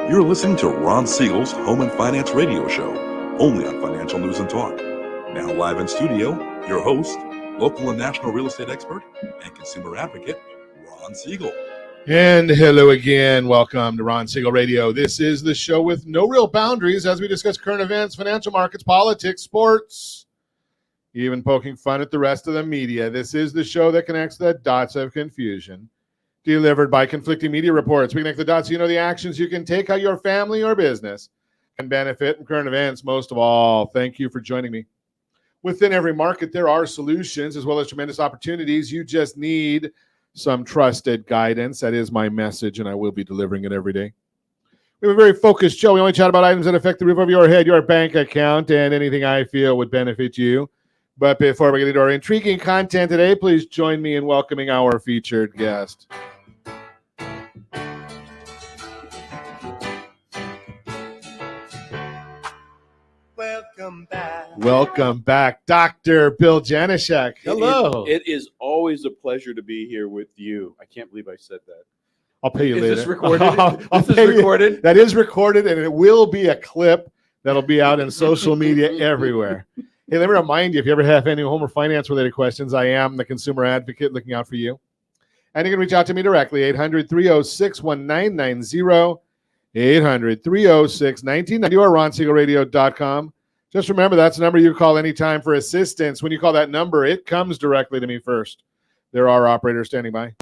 You're listening to Ron Siegel's Home and Finance Radio Show, only on Financial News and Talk. Now live in studio, your host, local and national real estate expert and consumer advocate, Ron Siegel. And hello again. Welcome to Ron Siegel Radio. This is the show with no real boundaries as we discuss current events, financial markets, politics, sports, even poking fun at the rest of the media. This is the show that connects the dots of confusion. Delivered by conflicting media reports. We connect the dots so you know the actions you can take, how your family or business can benefit from current events. Most of all, thank you for joining me. Within every market, there are solutions as well as tremendous opportunities. You just need some trusted guidance. That is my message, and I will be delivering it every day. We have a very focused show. We only chat about items that affect the roof over your head, your bank account, and anything I feel would benefit you. But before we get into our intriguing content today, please join me in welcoming our featured guest. Welcome back, Dr. Bill Janishek. Hello. It is always a pleasure to be here with you. I can't believe I said that. I'll pay you later. Is this recorded? This is recorded? That is recorded, and it will be a clip that'll be out in social media everywhere. Hey, let me remind you, if you ever have any home or finance-related questions, I am the consumer advocate looking out for you. And you can reach out to me directly, 800-306-1990, 800-306-1990, or RonSiegelRadio.com. Just remember, that's the number you call anytime for assistance. When you call that number, it comes directly to me first. There are operators standing by.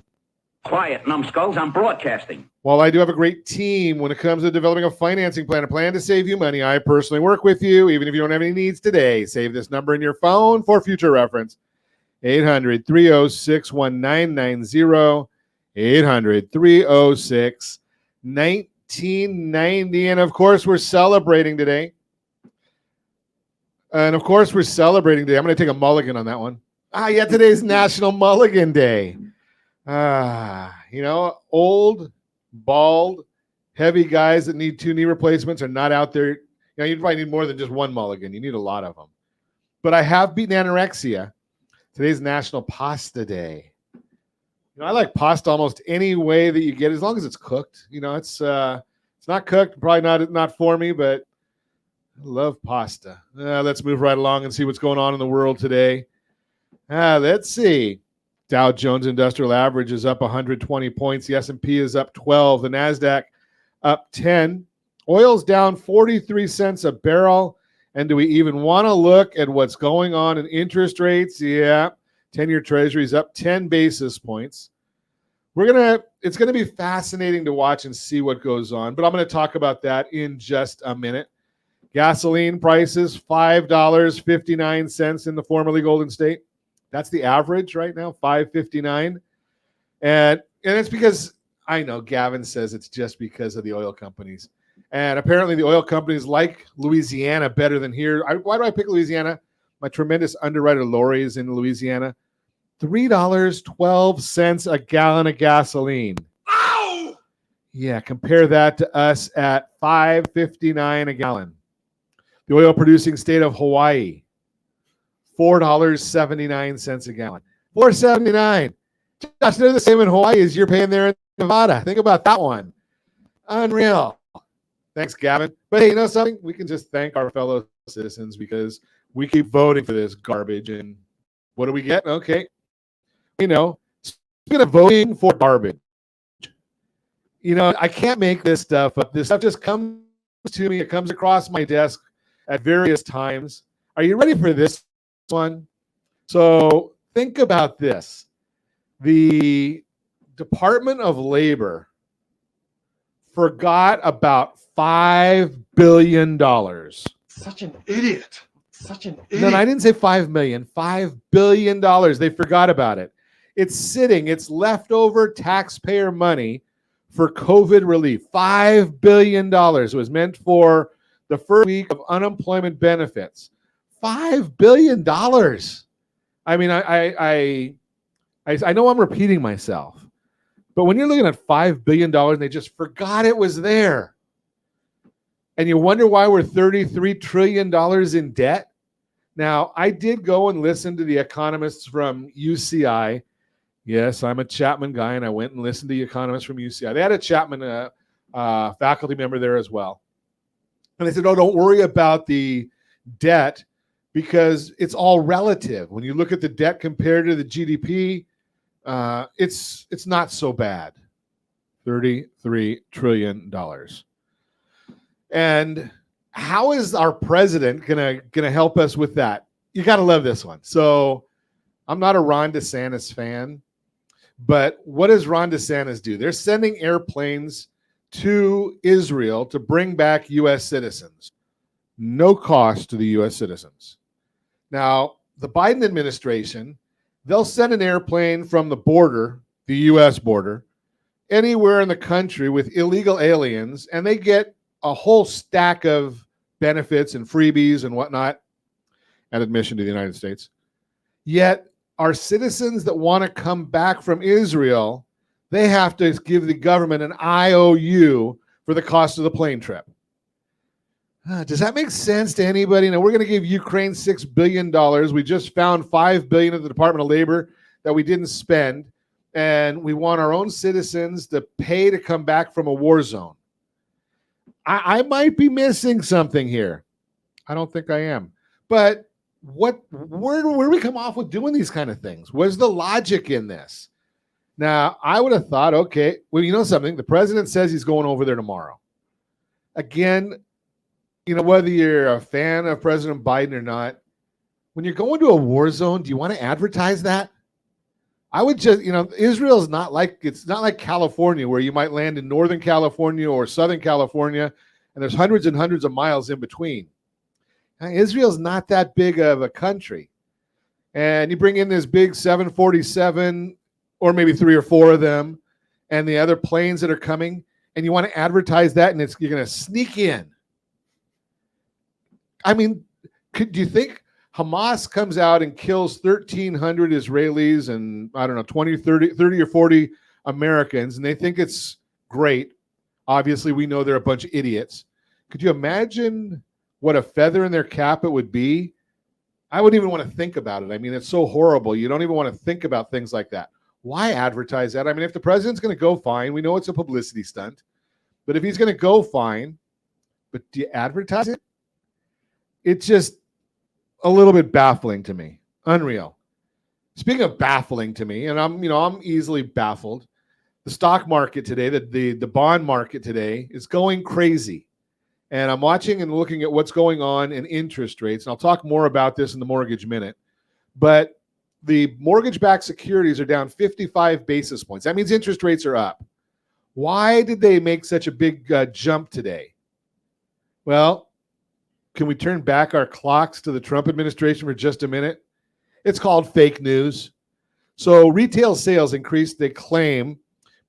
Quiet, numbskulls, I'm broadcasting. While I do have a great team when it comes to developing a financing plan, a plan to save you money, I personally work with you, even if you don't have any needs today. Save this number in your phone for future reference. 800-306-1990, 800-306-1990. And, of course, we're celebrating today. I'm going to take a mulligan on that one. Today's National Mulligan Day. Old, bald, heavy guys that need 2 knee replacements are not out there. You probably need more than just one mulligan. You need a lot of them. But I have beaten anorexia. Today's National Pasta Day. I like pasta almost any way that you get, as long as it's cooked. It's not cooked, probably not for me, but I love pasta. Let's move right along and see what's going on in the world today. Let's see. Dow Jones Industrial Average is up 120 points. The S&P is up 12. The NASDAQ up 10. Oil's down 43 cents a barrel. And do we even want to look at what's going on in interest rates? Yeah. 10-year Treasury's up 10 basis points. It's going to be fascinating to watch and see what goes on. But I'm going to talk about that in just a minute. Gasoline prices, $5.59 in the formerly Golden State. That's the average right now, $5.59. And it's because, I know Gavin says it's just because of the oil companies. And apparently the oil companies like Louisiana better than here. Why do I pick Louisiana? My tremendous underwriter, Lori, is in Louisiana. $3.12 a gallon of gasoline. Ow! Yeah, compare that to us at $5.59 a gallon. The oil-producing state of Hawaii, $4.79 a gallon. $4.79. Josh, they're the same in Hawaii as you're paying there in Nevada. Think about that one. Unreal. Thanks, Gavin. But hey, you know something? We can just thank our fellow citizens because we keep voting for this garbage. And what do we get? Okay. Speaking of voting for garbage, I can't make this stuff up. This stuff just comes to me. It comes across my desk at various times. Are you ready for this one? So think about this. The Department of Labor forgot about $5 billion. Such an idiot. No, I didn't say 5 million. $5 billion. They forgot about it. It's leftover taxpayer money for COVID relief. $5 billion. It was meant for the first week of unemployment benefits. $5 billion. I mean, I know I'm repeating myself, but when you're looking at $5 billion and they just forgot it was there, and you wonder why we're $33 trillion in debt. Now, I did go and listen to the economists from UCI. Yes, I'm a Chapman guy, and I went and listened to the economists from UCI. They had a Chapman faculty member there as well. And they said, oh, don't worry about the debt because it's all relative. When you look at the debt compared to the GDP, it's not so bad. $33 trillion. And how is our president gonna help us with that? You got to love this one. So I'm not a Ron DeSantis fan, but what does Ron DeSantis do? They're sending airplanes to Israel to bring back U.S. citizens. No cost to the U.S. citizens. Now, the Biden administration, they'll send an airplane from the border, the U.S. border, anywhere in the country with illegal aliens, and they get a whole stack of benefits and freebies and whatnot at admission to the United States. Yet, our citizens that want to come back from Israel, they have to give the government an IOU for the cost of the plane trip. Does that make sense to anybody? Now, we're going to give Ukraine $6 billion. We just found $5 billion at the Department of Labor that we didn't spend, and we want our own citizens to pay to come back from a war zone. I might be missing something here. I don't think I am. But where do we come off with doing these kind of things? Where's the logic in this? Now, I would have thought, okay, well, you know something? The president says he's going over there tomorrow. Again, you know, whether you're a fan of President Biden or not, when you're going to a war zone, do you want to advertise that? I would just, you know, Israel is not like, it's not like California where you might land in Northern California or Southern California and there's hundreds and hundreds of miles in between. Now, Israel's not that big of a country. And you bring in this big 747 or maybe 3 or 4 of them and the other planes that are coming, and you want to advertise that and you're going to sneak in. I mean, do you think Hamas comes out and kills 1,300 Israelis and, I don't know, 30 or 40 Americans, and they think it's great? Obviously, we know they're a bunch of idiots. Could you imagine what a feather in their cap it would be? I wouldn't even want to think about it. I mean, it's so horrible. You don't even want to think about things like that. Why advertise that? I mean, if the president's going to go, fine. We know it's a publicity stunt. But if he's going to go, fine. But do you advertise it? It's just a little bit baffling to me. Unreal. Speaking of baffling to me, and I'm easily baffled. The stock market today, the bond market today is going crazy. And I'm watching and looking at what's going on in interest rates. And I'll talk more about this in the Mortgage Minute. But the mortgage-backed securities are down 55 basis points. That means interest rates are up. Why did they make such a big jump today? Well, can we turn back our clocks to the Trump administration for just a minute? It's called fake news. So retail sales increased, they claim,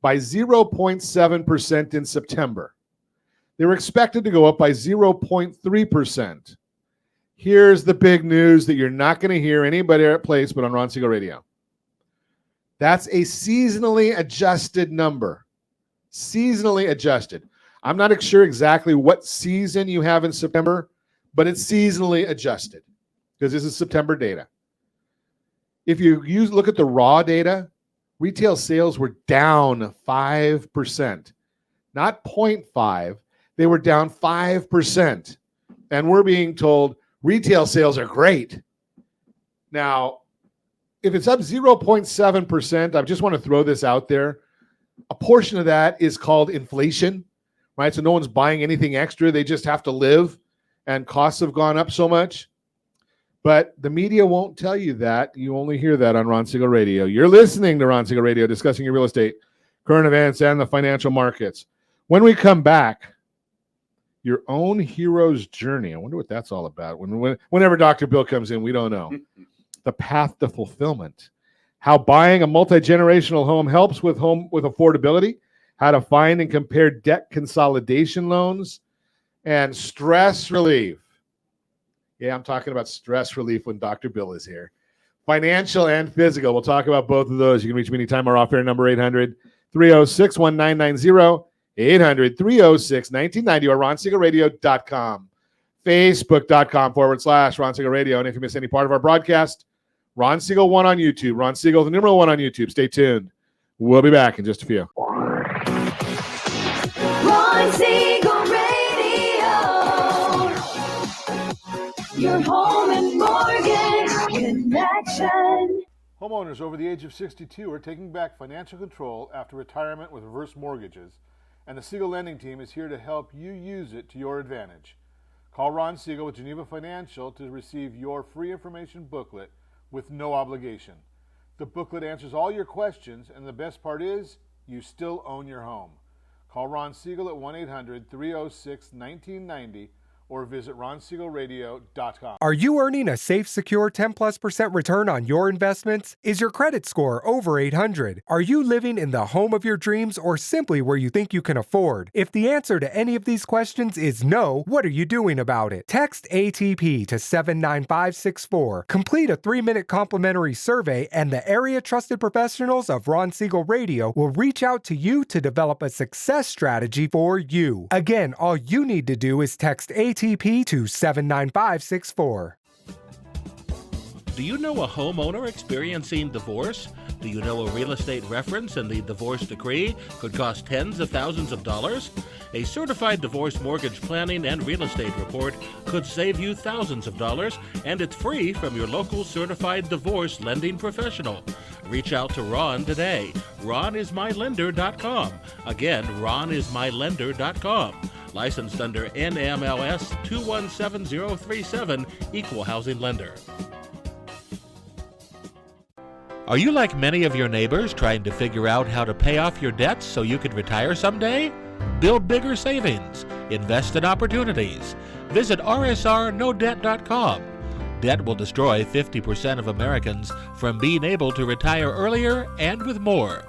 by 0.7% in September. They were expected to go up by 0.3%. Here's the big news that you're not going to hear anybody at place but on Ron Siegel Radio. That's a seasonally adjusted number. Seasonally adjusted. I'm not sure exactly what season you have in September, but it's seasonally adjusted because this is September data. If you look at the raw data, retail sales were down 5%, not 0.5. They were down 5%. And we're being told retail sales are great. Now, if it's up 0.7%, I just want to throw this out there. A portion of that is called inflation, right? So no one's buying anything extra. They just have to live, and costs have gone up so much. But the media won't tell you that. You only hear that on Ron Siegel Radio. You're listening to Ron Siegel Radio, discussing your real estate, current events, and the financial markets. When we come back, your own hero's journey. I wonder what that's all about. Whenever Dr. Bill comes in, we don't know. The path to fulfillment. How buying a multi-generational home helps with affordability. How to find and compare debt consolidation loans. And stress relief. Yeah, I'm talking about stress relief when Dr. Bill is here. Financial and physical. We'll talk about both of those. You can reach me anytime. Our off-air number 800-306-1990. 800-306-1990 or RonSiegelRadio.com. Facebook.com/Ron Siegel Radio. And if you miss any part of our broadcast, Ron Siegel 1 on YouTube. Ron Siegel, the number 1 on YouTube. Stay tuned. We'll be back in just a few. Ron Siegel Radio, your home and mortgage connection. Homeowners over the age of 62 are taking back financial control after retirement with reverse mortgages, and the Siegel Lending Team is here to help you use it to your advantage. Call Ron Siegel with Geneva Financial to receive your free information booklet with no obligation. The booklet answers all your questions, and the best part is, you still own your home. Call Ron Siegel at 1-800-306-1990 or visit ronsiegelradio.com. Are you earning a safe, secure 10+% return on your investments? Is your credit score over 800? Are you living in the home of your dreams or simply where you think you can afford? If the answer to any of these questions is no, what are you doing about it? Text ATP to 79564. Complete a 3-minute complimentary survey, and the area trusted professionals of Ron Siegel Radio will reach out to you to develop a success strategy for you. Again, all you need to do is text ATP to 79564. Do you know a homeowner experiencing divorce? Do you know a real estate reference and the divorce decree could cost tens of thousands of dollars? A certified divorce mortgage planning and real estate report could save you thousands of dollars, and it's free from your local certified divorce lending professional. Reach out to Ron today. RonIsMyLender.com. Again, RonIsMyLender.com. Licensed under NMLS 217037, Equal Housing Lender. Are you like many of your neighbors trying to figure out how to pay off your debts so you could retire someday? Build bigger savings. Invest in opportunities. Visit RSRNoDebt.com. Debt will destroy 50% of Americans from being able to retire earlier and with more.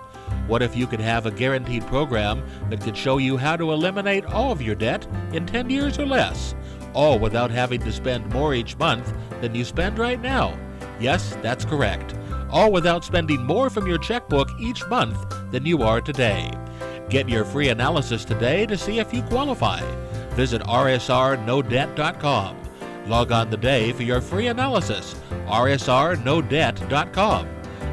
What if you could have a guaranteed program that could show you how to eliminate all of your debt in 10 years or less, all without having to spend more each month than you spend right now? Yes, that's correct. All without spending more from your checkbook each month than you are today. Get your free analysis today to see if you qualify. Visit RSRNoDebt.com. Log on today for your free analysis. RSRNoDebt.com.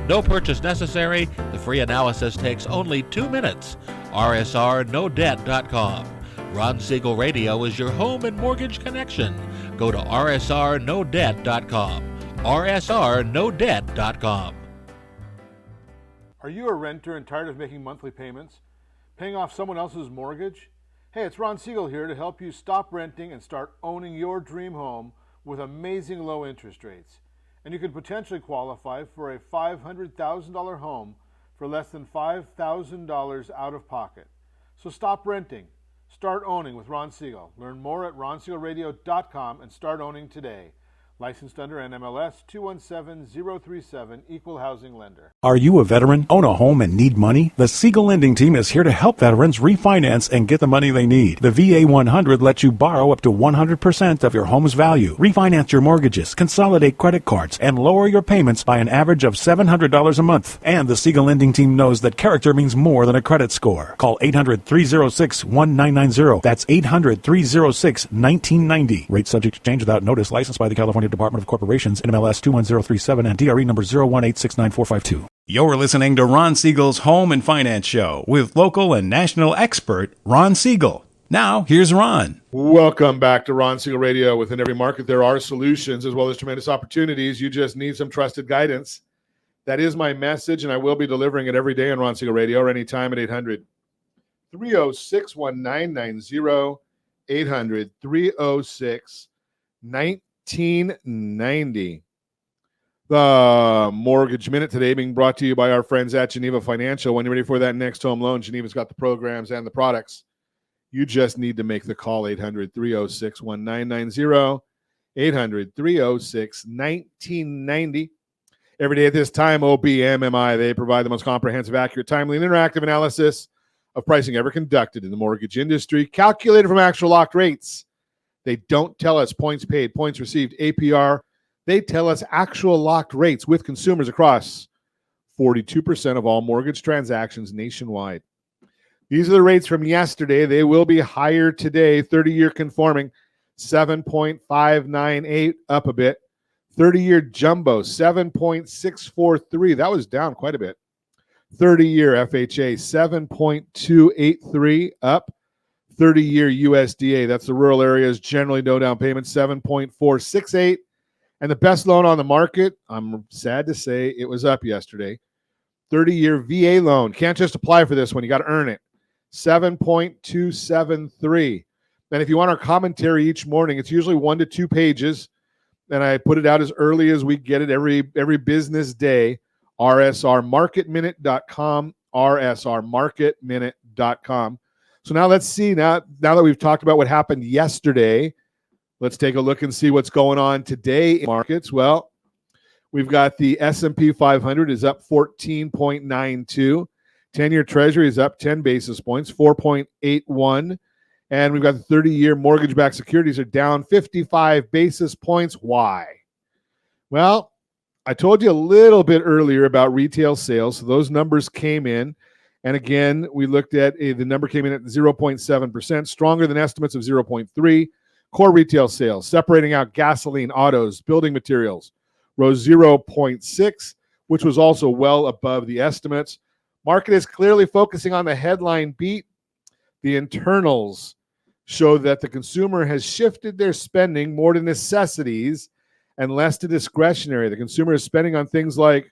No purchase necessary. The free analysis takes only 2 minutes. RSRNoDebt.com. Ron Siegel Radio is your home and mortgage connection. Go to RSRNoDebt.com. RSRNoDebt.com. Are you a renter and tired of making monthly payments? Paying off someone else's mortgage? Hey, it's Ron Siegel here to help you stop renting and start owning your dream home with amazing low interest rates. And you could potentially qualify for a $500,000 home for less than $5,000 out of pocket. So stop renting. Start owning with Ron Siegel. Learn more at RonSiegelRadio.com and start owning today. Licensed under NMLS 217037, Equal Housing Lender. Are you a veteran, own a home, and need money? The Siegel Lending Team is here to help veterans refinance and get the money they need. The VA 100 lets you borrow up to 100% of your home's value, refinance your mortgages, consolidate credit cards, and lower your payments by an average of $700 a month. And the Siegel Lending Team knows that character means more than a credit score. Call 800-306-1990. That's 800-306-1990. Rate subject to change without notice. Licensed by the California Department of Corporations, NMLS 21037, and DRE number 018694452. You're listening to Ron Siegel's Home and Finance Show with local and national expert Ron Siegel. Now, here's Ron. Welcome back to Ron Siegel Radio. Within every market, there are solutions as well as tremendous opportunities. You just need some trusted guidance. That is my message, and I will be delivering it every day on Ron Siegel Radio or anytime at 800-306-1990, 800-306-1990. 1990. The Mortgage Minute today being brought to you by our friends at Geneva Financial. When you're ready for that next home loan, Geneva's got the programs and the products. You just need to make the call, 800-306-1990, 800-306-1990. Every day at this time, OBMMI, they provide the most comprehensive, accurate, timely, and interactive analysis of pricing ever conducted in the mortgage industry, calculated from actual locked rates. They don't tell us points paid, points received, APR. They tell us actual locked rates with consumers across 42% of all mortgage transactions nationwide. These are the rates from yesterday. They will be higher today. 30-year conforming, 7.598, up a bit. 30-year jumbo, 7.643. That was down quite a bit. 30-year FHA, 7.283, up. 30-year USDA. That's the rural areas, generally no down payment, 7.468. And the best loan on the market, I'm sad to say, it was up yesterday. 30-year VA loan. Can't just apply for this one. You got to earn it. 7.273. And if you want our commentary each morning, it's usually 1 to 2 pages. And I put it out as early as we get it every business day. rsrmarketminute.com, rsrmarketminute.com. So now let's see, now that we've talked about what happened yesterday, let's take a look and see what's going on today in markets. Well, we've got the S&P 500 is up 14.92. 10-year Treasury is up 10 basis points, 4.81. And we've got the 30-year mortgage-backed securities are down 55 basis points. Why? Well, I told you a little bit earlier about retail sales. So those numbers came in. And again, we looked at the number came in at 0.7%, stronger than estimates of 0.3. Core retail sales, separating out gasoline, autos, building materials, rose 0.6, which was also well above the estimates. Market is clearly focusing on the headline beat. The internals show that the consumer has shifted their spending more to necessities and less to discretionary. The consumer is spending on things like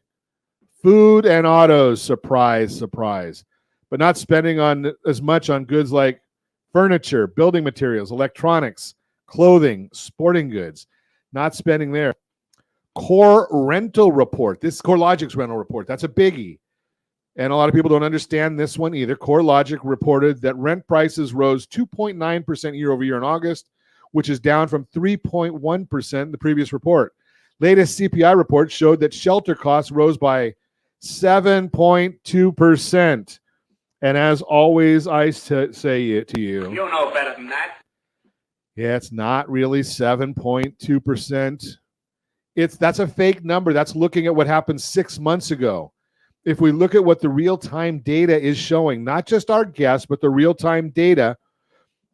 food and autos, surprise, surprise, but not spending on as much on goods like furniture, building materials, electronics, clothing, sporting goods, not spending there. Core rental report, this CoreLogic's rental report, that's a biggie. And a lot of people don't understand this one either. CoreLogic reported that rent prices rose 2.9% year over year in August, which is down from 3.1% in the previous report. Latest CPI report showed that shelter costs rose by 7.2%. And as always, I say it to you. You know better than that. Yeah, it's not really 7.2%. That's a fake number. That's looking at what happened 6 months ago. If we look at what the real-time data is showing, not just our guess, but the real-time data,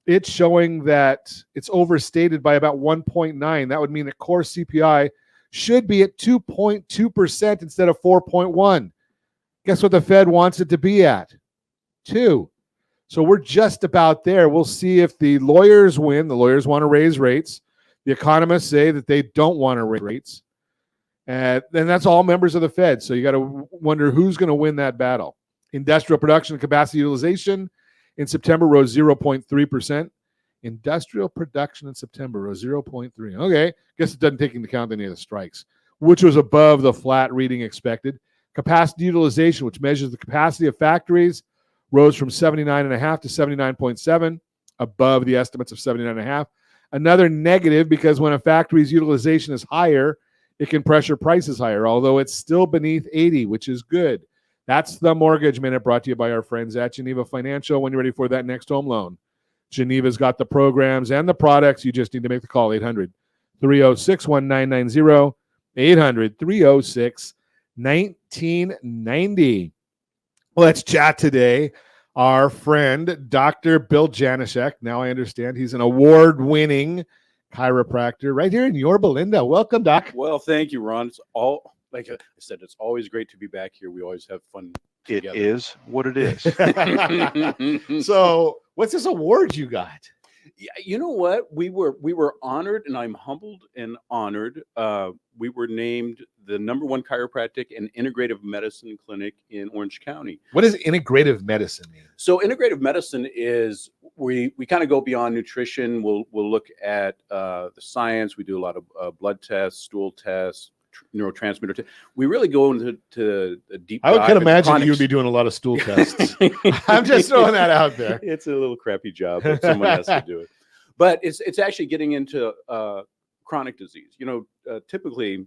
it's showing that it's overstated by about 1.9. That would mean that core CPI should be at 2.2% instead of 4.1. Guess what the Fed wants it to be at? 2. So we're just about there. We'll see if the lawyers win. The lawyers want to raise rates. The economists say that they don't want to raise rates. And that's all members of the Fed. So you got to wonder who's going to win that battle. Industrial production and capacity utilization in September rose 0.3%. Industrial production in September rose 0.3. Okay, guess it doesn't take into account any of the strikes, which was above the flat reading expected. Capacity utilization, which measures the capacity of factories, rose from 79.5 to 79.7, above the estimates of 79.5. Another negative, because when a factory's utilization is higher, it can pressure prices higher, although it's still beneath 80, which is good. That's the Mortgage Minute, brought to you by our friends at Geneva Financial. When you're ready for that next home loan, Geneva's got the programs and the products. You just need to make the call, 800-306-1990, 800-306-1990. Let's chat today. Our friend, Dr. Bill Janishek. Now I understand he's an award-winning chiropractor right here in Yorba Linda. Welcome, Doc. Well, thank you, Ron. It's all, like I said, it's always great to be back here. We always have fun together. It is what it is. So what's this award you got? Yeah, you know what? We were honored, and I'm humbled and honored. We were named the #1 chiropractic and integrative medicine clinic in Orange County. What does integrative medicine mean? So integrative medicine is we kind of go beyond nutrition. We'll look at the science. We do a lot of blood tests, stool tests, neurotransmitter tests. We really go into a deep dive. I could imagine you would be doing a lot of stool tests. I'm just throwing that out there. It's a little crappy job, but someone has to do it. But it's actually getting into chronic disease. You know, typically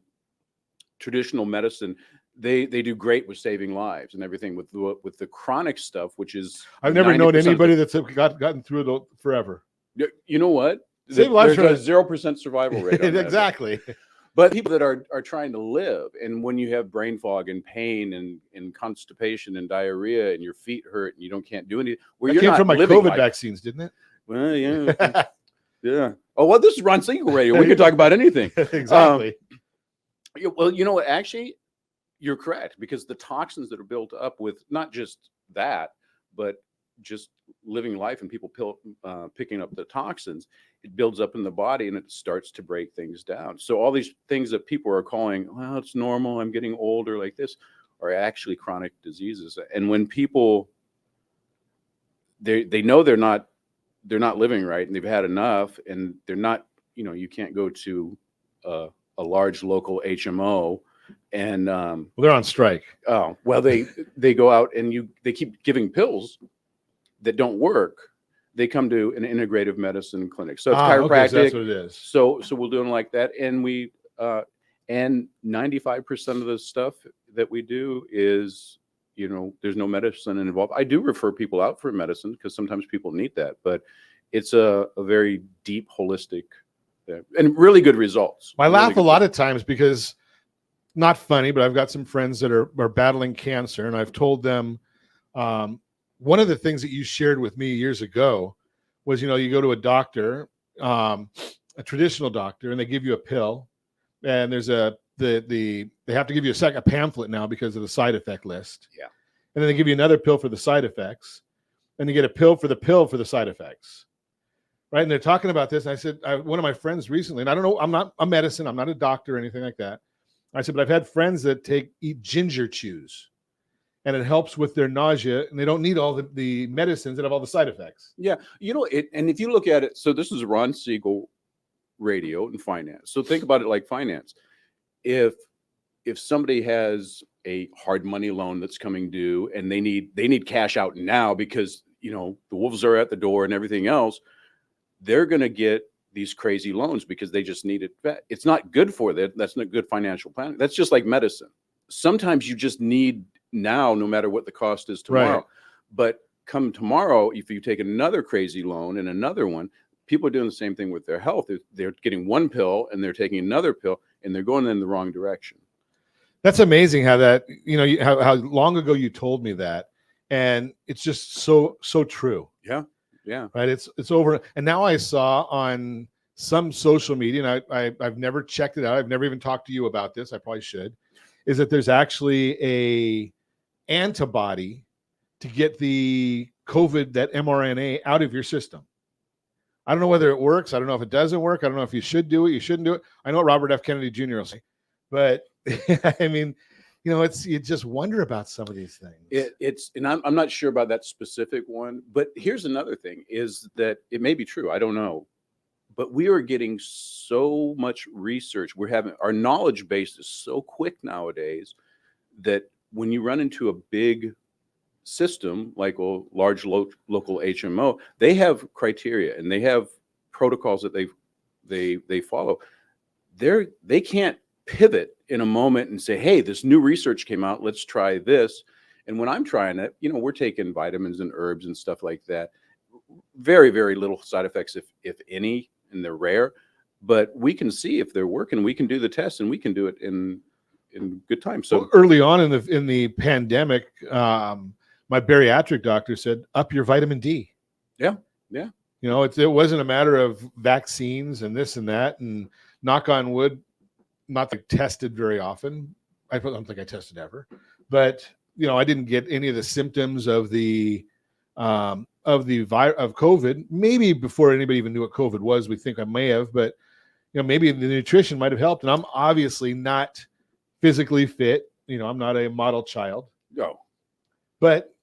traditional medicine, they do great with saving lives and everything. With the chronic stuff, which is I've never known anybody that's gotten through it forever. You know what? Save lives. There's a 0% survival rate on that. Exactly. But people that are trying to live, and when you have brain fog and pain and constipation and diarrhea and your feet hurt and you can't do anything, that came from my COVID vaccines, didn't it? Well, yeah, yeah. Oh well, this is Ron Siegel Radio. We can talk about anything. Exactly. Well, you know what? Actually, you're correct, because the toxins that are built up with not just that, but just living life and people picking up the toxins, it builds up in the body and it starts to break things down. So all these things that people are calling, well, it's normal, I'm getting older like this, are actually chronic diseases. And when people, they know they're not living right and they've had enough, and they're not, you can't go to a large local HMO and Well, they're on strike. oh well, they go out and they keep giving pills that don't work. They come to an integrative medicine clinic, so it's chiropractic. Okay, so that's what it is. So we'll do them like that, and we and 95% of the stuff that we do is, there's no medicine involved. I do refer people out for medicine because sometimes people need that, but it's a very deep, holistic, and really good results. I Really laugh a good lot of times because, not funny, but I've got some friends that are battling cancer, and I've told them, one of the things that you shared with me years ago was, you go to a doctor, a traditional doctor, and they give you a pill, and there's they have to give you a pamphlet now because of the side effect list. Yeah. And then they give you another pill for the side effects, and you get a pill for the side effects. Right. And they're talking about this. And I said, one of my friends recently, and I don't know, I'm not a medicine, I'm not a doctor or anything like that. I said, but I've had friends that eat ginger chews, and it helps with their nausea, and they don't need all the medicines that have all the side effects. Yeah, and if you look at it, so this is Ron Siegel Radio and finance. So think about it like finance. If somebody has a hard money loan that's coming due and they need cash out now because the wolves are at the door and everything else, they're going to get these crazy loans because they just need it. It's not good for them. That's not good financial planning. That's just like medicine. Sometimes you just need now, no matter what the cost is tomorrow. Right. But come tomorrow, if you take another crazy loan and another one, people are doing the same thing with their health. They're getting one pill and they're taking another pill and they're going in the wrong direction. That's amazing how that, how long ago you told me that. And it's just so true. Yeah. Yeah. Right. It's over. And now I saw on some social media, and I've never checked it out. I've never even talked to you about this. I probably should. Is that there's actually a antibody to get the COVID, that mRNA, out of your system. I don't know whether it works. I don't know if it doesn't work. I don't know if you should do it. You shouldn't do it. I know what Robert F. Kennedy Jr. will say, but I mean, you just wonder about some of these things. And I'm not sure about that specific one, but here's another thing is that it may be true. I don't know, but we are getting so much research. Our knowledge base is so quick nowadays that when you run into a big system like a large local HMO, they have criteria and they have protocols that they follow. They can't pivot in a moment and say, hey, this new research came out, let's try this. And when I'm trying it, we're taking vitamins and herbs and stuff like that. Very, very little side effects, if any, and they're rare. But we can see if they're working. We can do the test, and we can do it in good time. So early on in the pandemic, my bariatric doctor said, up your vitamin D. Yeah. It wasn't a matter of vaccines and this and that. And knock on wood, not tested very often. I don't think I tested ever, but I didn't get any of the symptoms of the COVID. Maybe before anybody even knew what COVID was, we think I may have, but maybe the nutrition might have helped. And I'm obviously not physically fit. I'm not a model child. No. But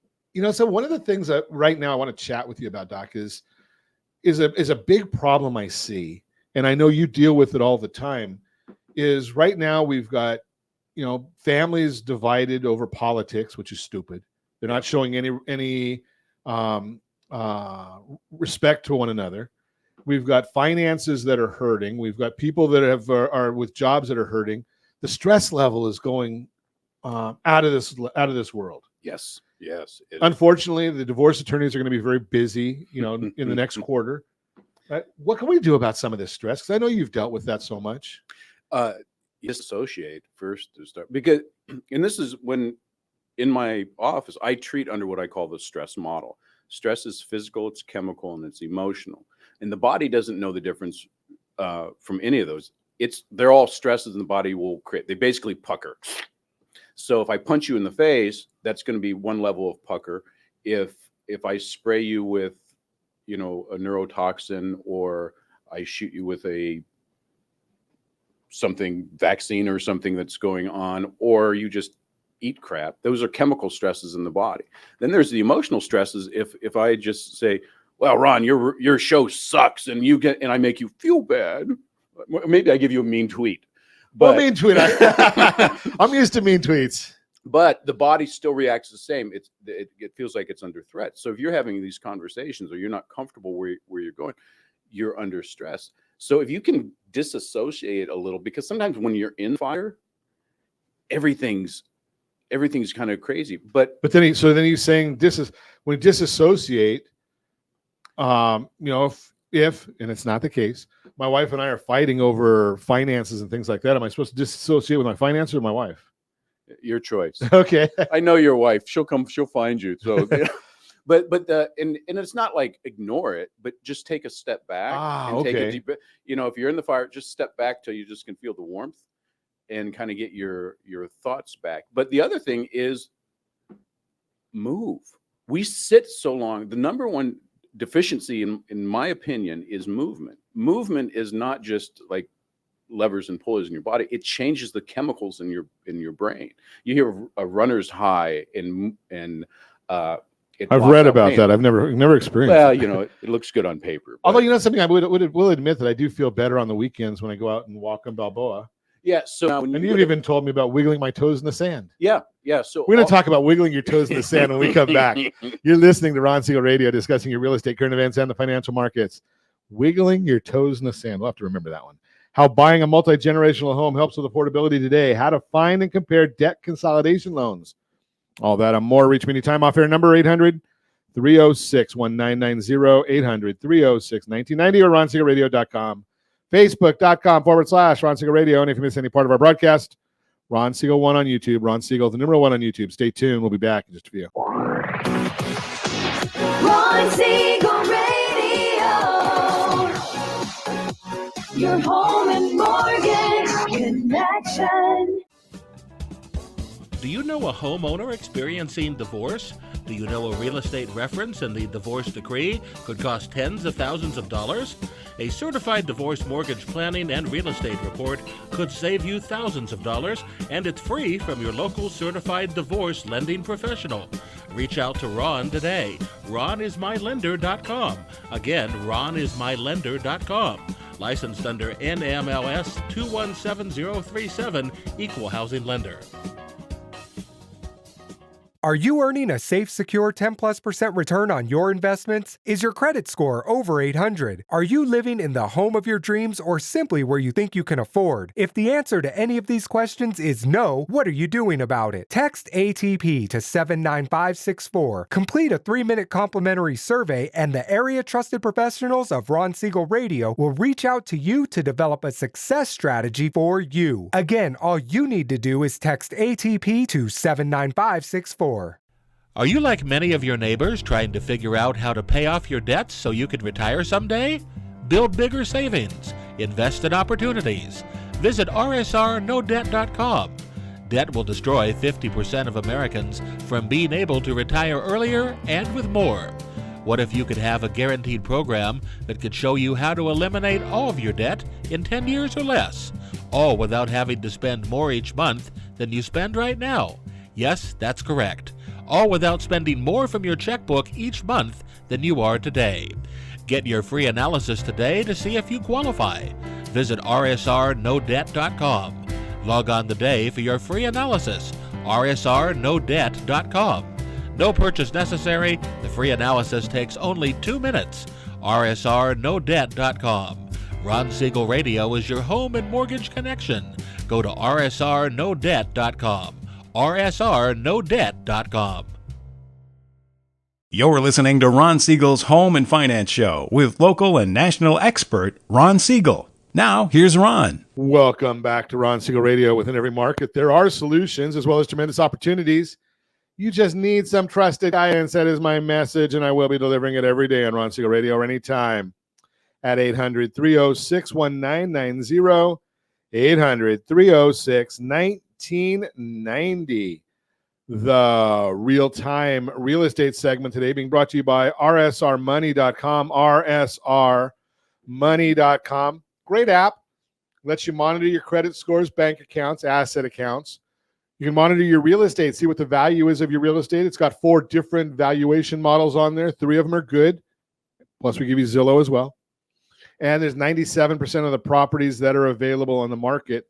so one of the things that right now I want to chat with you about, Doc, is a big problem I see, and I know you deal with it all the time. Is right now we've got families divided over politics, which is stupid. They're not showing any respect to one another. We've got finances that are hurting. We've got people that are with jobs that are hurting. The stress level is going out of this world. Yes. Unfortunately, the divorce attorneys are going to be very busy, in the next quarter. What can we do about some of this stress? Because I know you've dealt with that so much. Disassociate first to start, because, and this is when in my office, I treat under what I call the stress model. Stress is physical, it's chemical, and it's emotional. And the body doesn't know the difference from any of those. They're all stresses, and the body will create. They basically pucker. So if I punch you in the face, that's going to be one level of pucker. If if I spray you with, a neurotoxin, or I shoot you with something vaccine or something that's going on, or you just eat crap, those are chemical stresses in the body. Then there's the emotional stresses. If I just say, well, Ron, your show sucks, and I make you feel bad, maybe I give you a mean tweet. But mean tweet. I'm used to mean tweets. But the body still reacts the same. It feels like it's under threat. So if you're having these conversations, or you're not comfortable where you're going, you're under stress. So if you can disassociate a little, because sometimes when you're in fire, everything's kind of crazy. But then he's saying when you disassociate, if and it's not the case, my wife and I are fighting over finances and things like that. Am I supposed to disassociate with my finances or my wife? Your choice. Okay. I know your wife. She'll find you. So, but and it's not like ignore it, but just take a step back and take a deep. If you're in the fire, just step back till you just can feel the warmth and kind of get your thoughts back. But the other thing is move. We sit so long. The number one deficiency, in my opinion, is movement. Movement is not just like levers and pullers in your body. It changes the chemicals in your brain. You hear a runner's high, and I've read about that. I've never experienced. Well, it. It looks good on paper. Although something, I will admit that I do feel better on the weekends when I go out and walk on Balboa. Yeah. So and you've even told me about wiggling my toes in the sand. Yeah. So we're going to talk about wiggling your toes in the sand when we come back. You're listening to Ron Siegel Radio, discussing your real estate, current events, and the financial markets. Wiggling your toes in the sand. We'll have to remember that one. How buying a multi-generational home helps with affordability today. How to find and compare debt consolidation loans. All that and more. Reach me anytime. Off air number 800-306-1990, 800-306-1990, or RonSiegelRadio.com. Facebook.com/Ron Siegel Radio. And if you miss any part of our broadcast, Ron Siegel 1 on YouTube. Ron Siegel, the number 1 on YouTube. Stay tuned. We'll be back in just a few. Ron Siegel Radio. Your home and mortgage connection. Do you know a homeowner experiencing divorce? Do you know a real estate reference and the divorce decree could cost tens of thousands of dollars? A certified divorce mortgage planning and real estate report could save you thousands of dollars, and it's free from your local certified divorce lending professional. Reach out to Ron today. RonIsMyLender.com. Again, RonIsMyLender.com. Licensed under NMLS 217037, Equal Housing Lender. Are you earning a safe, secure 10+% return on your investments? Is your credit score over 800? Are you living in the home of your dreams, or simply where you think you can afford? If the answer to any of these questions is no, what are you doing about it? Text ATP to 79564. Complete a 3-minute complimentary survey, and the area trusted professionals of Ron Siegel Radio will reach out to you to develop a success strategy for you. Again, all you need to do is text ATP to 79564. Are you like many of your neighbors trying to figure out how to pay off your debts so you could retire someday? Build bigger savings. Invest in opportunities. Visit rsrnodebt.com. Debt will destroy 50% of Americans from being able to retire earlier and with more. What if you could have a guaranteed program that could show you how to eliminate all of your debt in 10 years or less, all without having to spend more each month than you spend right now? Yes, that's correct. All without spending more from your checkbook each month than you are today. Get your free analysis today to see if you qualify. Visit rsrnodebt.com. Log on today for your free analysis. rsrnodebt.com. No purchase necessary. The free analysis takes only 2 minutes. rsrnodebt.com. Ron Siegel Radio is your home and mortgage connection. Go to rsrnodebt.com. rsrnodebt.com. You're listening to Ron Siegel's Home and Finance Show with local and national expert Ron Siegel. Now, here's Ron. Welcome back to Ron Siegel Radio. Within every market, there are solutions as well as tremendous opportunities. You just need some trusted guidance. That is my message, and I will be delivering it every day on Ron Siegel Radio or anytime at 800-306-1990, 800-306-1990. the real-time real estate segment today, being brought to you by rsrmoney.com. rsrmoney.com. Great app. Lets you monitor your credit scores, bank accounts, asset accounts. You can monitor your real estate, see what the value is of your real estate. It's got 4 different valuation models on there. 3 of them are good. Plus, we give you Zillow as well. And there's 97% of the properties that are available on the market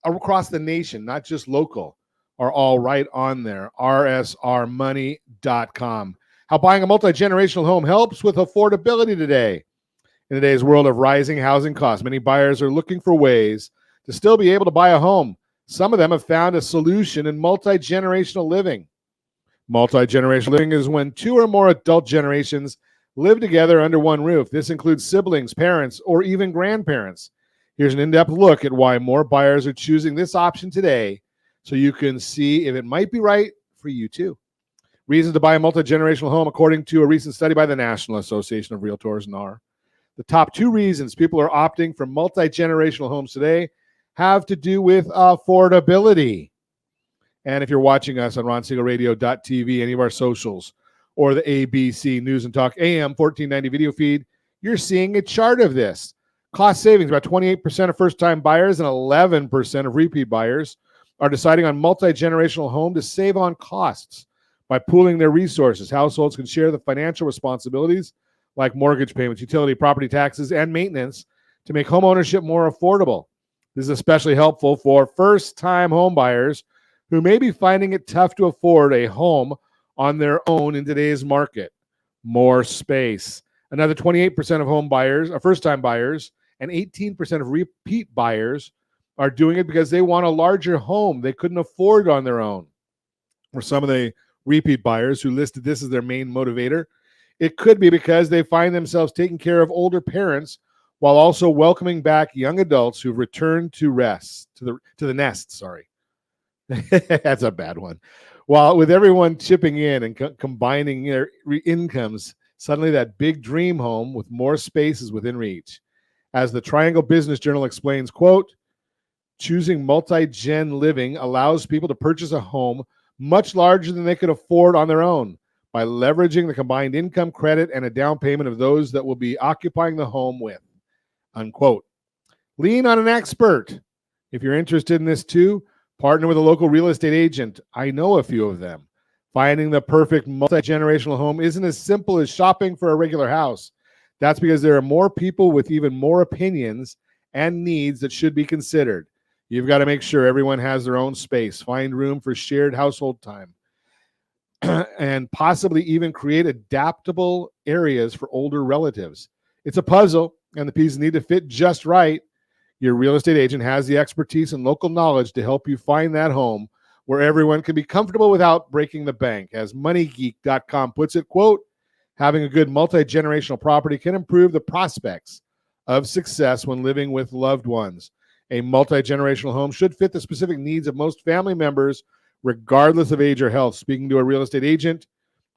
across the nation, not just local, are all right on there. rsrmoney.com. How buying a multi-generational home helps with affordability today. In today's world of rising housing costs, many buyers are looking for ways to still be able to buy a home. Some of them have found a solution in multi-generational living. Multi-generational living is when 2 or more adult generations live together under one roof. This includes siblings, parents, or even grandparents. Here's an in-depth look at why more buyers are choosing this option today, so you can see if it might be right for you too. Reasons to buy a multi-generational home, according to a recent study by the National Association of Realtors, NAR. The top 2 reasons people are opting for multi-generational homes today have to do with affordability. And if you're watching us on RonSiegelRadio.tv, any of our socials, or the ABC News and Talk AM 1490 video feed, you're seeing a chart of this. Cost savings, about 28% of first-time buyers and 11% of repeat buyers are deciding on multi-generational home to save on costs. By pooling their resources, households can share the financial responsibilities like mortgage payments, utility, property taxes, and maintenance to make home ownership more affordable. This is especially helpful for first-time home buyers who may be finding it tough to afford a home on their own in today's market. More space. Another 28% of home buyers are first-time buyers, and 18% of repeat buyers are doing it because they want a larger home they couldn't afford on their own. For some of the repeat buyers who listed this as their main motivator, it could be because they find themselves taking care of older parents while also welcoming back young adults who've returned to the nest. Sorry, that's a bad one. While with everyone chipping in and combining their incomes, suddenly that big dream home with more space is within reach. As the Triangle Business Journal explains, quote, choosing multi-gen living allows people to purchase a home much larger than they could afford on their own by leveraging the combined income, credit, and a down payment of those that will be occupying the home with, unquote. Lean on an expert. If you're interested in this too, partner with a local real estate agent. I know a few of them. Finding the perfect multi-generational home isn't as simple as shopping for a regular house. That's because there are more people with even more opinions and needs that should be considered. You've got to make sure everyone has their own space, find room for shared household time, and possibly even create adaptable areas for older relatives. It's a puzzle, and the pieces need to fit just right. Your real estate agent has the expertise and local knowledge to help you find that home where everyone can be comfortable without breaking the bank. As MoneyGeek.com puts it, quote, having a good multi-generational property can improve the prospects of success when living with loved ones. A multi-generational home should fit the specific needs of most family members, regardless of age or health. Speaking to a real estate agent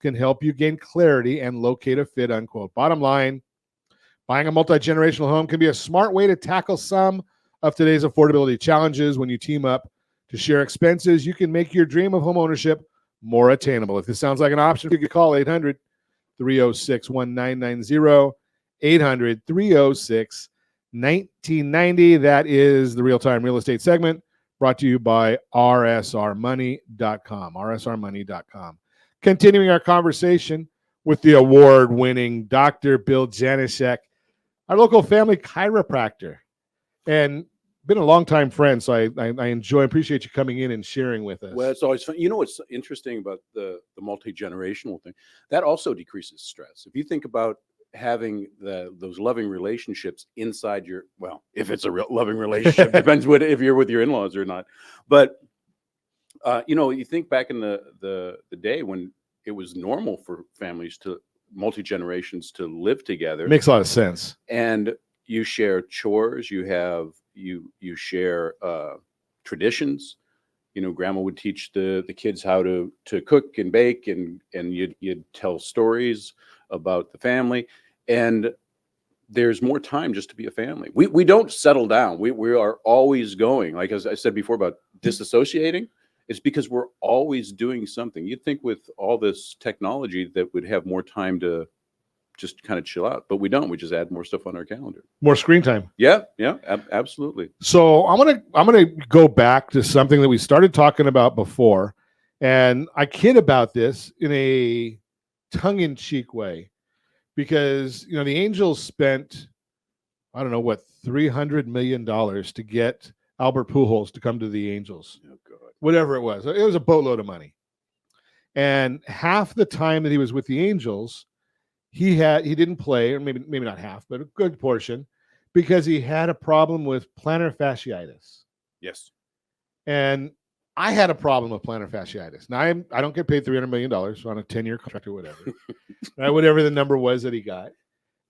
can help you gain clarity and locate a fit, unquote. Bottom line, buying a multi-generational home can be a smart way to tackle some of today's affordability challenges. When you team up to share expenses, you can make your dream of home ownership more attainable. If this sounds like an option, you can call 800-306-1990, 800-306-1990. That is the real-time real estate segment brought to you by rsrmoney.com, rsrmoney.com. Continuing our conversation with the award-winning Dr. Bill Janishek, our local family chiropractor, and been a long-time friend, so I appreciate you coming in and sharing with us. Well, it's always fun. You know what's interesting about the multi-generational thing? That also decreases stress. If you think about having those loving relationships inside your, well, if it's a real loving relationship, depends if you're with your in-laws or not. But you think back in the day when it was normal for families to multi-generations to live together. Makes a lot of sense. And you share chores, you share traditions. Grandma would teach the kids how to cook and bake, and you'd tell stories about the family, and there's more time just to be a family. We don't settle down. We are always going. Like as I said before about disassociating, It's because we're always doing something. You'd think with all this technology that would have more time to just kind of chill out, but we don't. We just add more stuff on our calendar. More screen time. Yeah, absolutely. So I'm gonna go back to something that we started talking about before, and I kid about this in a tongue-in-cheek way, because the Angels spent, I don't know what, $300 million to get Albert Pujols to come to the Angels. Oh God. Whatever it was a boatload of money. And half the time that he was with the Angels, he didn't play, or maybe not half, but a good portion, because he had a problem with plantar fasciitis. Yes. And I had a problem with plantar fasciitis. Now I don't get paid $300 million on a 10-year contract or whatever, right? Whatever the number was that he got.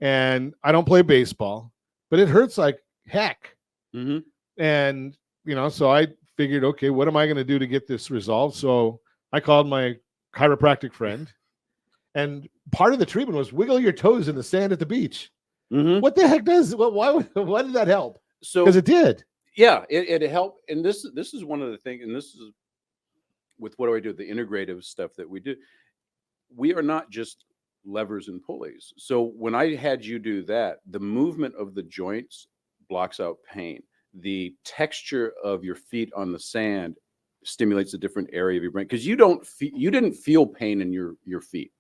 And I don't play baseball, but it hurts like heck. Mm-hmm. And, so I figured, okay, what am I going to do to get this resolved? So I called my chiropractic friend, and part of the treatment was wiggle your toes in the sand at the beach. Mm-hmm. What the heck why did that help? So, because it did. Yeah, it helped. And this is one of the things, and this is with what do I do, the integrative stuff that we do. We are not just levers and pulleys. So when I had you do that, the movement of the joints blocks out pain. The texture of your feet on the sand stimulates a different area of your brain, because you didn't feel pain in your feet.